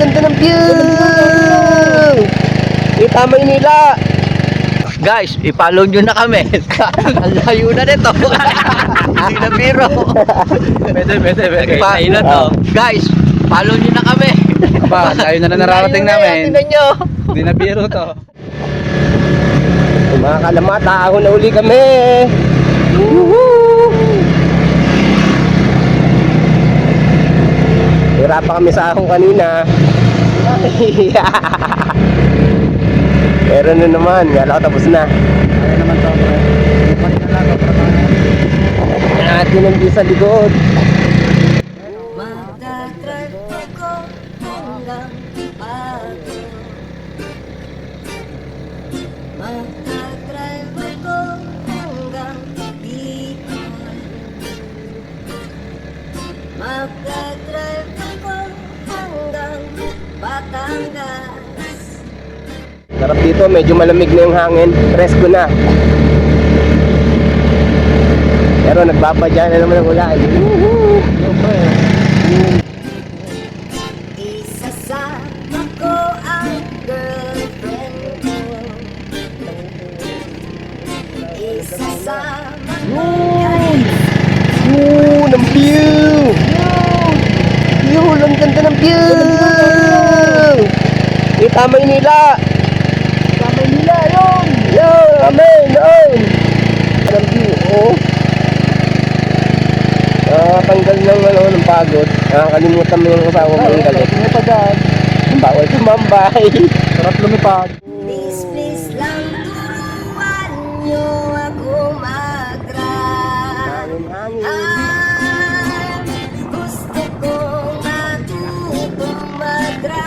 ganda ng view! Kita Maynila! Guys, i-follow nyo na kami. Ang layo na nito. Hindi na biro. Pwede. Kain na to. Guys, follow nyo na kami. Aba, tayo na nararating namin. Tingnan nyo. Hindi na biro to. Mga kalamata, ako na uli kami! Woohoo! Hira pa kami sa ahong kanina. Pero na naman, yala ko tapos na. Kaya naman to, bro. Panik na lang, bro. Natin ang view sa likod. Magdadrive ako hanggang Baguio. Magdadrive ako hanggang Bicol. Magdadrive ako hanggang Batangas. Sarap dito, medyo malamig na yung hangin. Presko na. Pero nagpapadya na naman ang ulan. Woohoo! Isasama ko ang girlfriend ko. Isasama ko Ng view! View! Ang ganda ng view! Kita Maynila! Kita Maynila! Yun! Yun! Amen! Yun! Ang view! Oh! Nakakatanggal ng pagod. Nakakalimutan mo yung asawa mo yung galit. Bawal tumambay. Sarap lumipad. Please lang turuan niyo ako mag-drive. Gusto kong matutong mag-drive.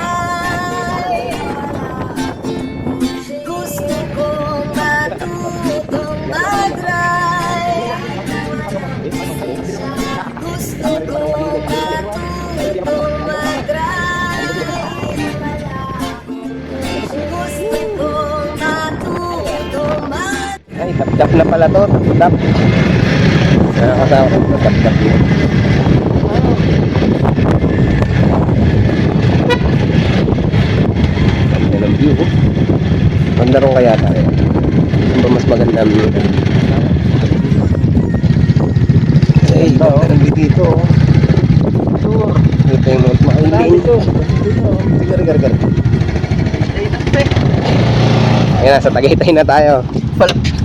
Gusto kong matutong mag-drive. Gusto kong matutong mag-drive. Gusto kong matutong mag-drive. Ay, tap-tap na pala to. Tap-tap. Nakakasama ko sa tap-tap yun. Ganda ng view. Maglarong kaya tayo. Ano ba mas maganda ang view? Ay, ganda ng view dito. Dito yung Mount Mahiling. Gar. Ayan, nasa Tagaytay na tayo.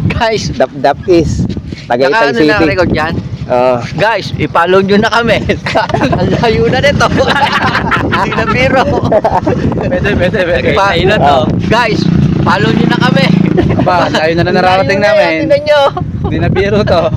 Guys, Dap-dap is Tagaytay naka ano City. na record yan? Oh, Guys, i-follow nyo na kami. Ang layo na nito. Hindi na biro. Pwede. Kain na to. Guys, follow nyo na kami. Aba, tayo na nararating namin. Tingnan nyo. Hindi na biro to.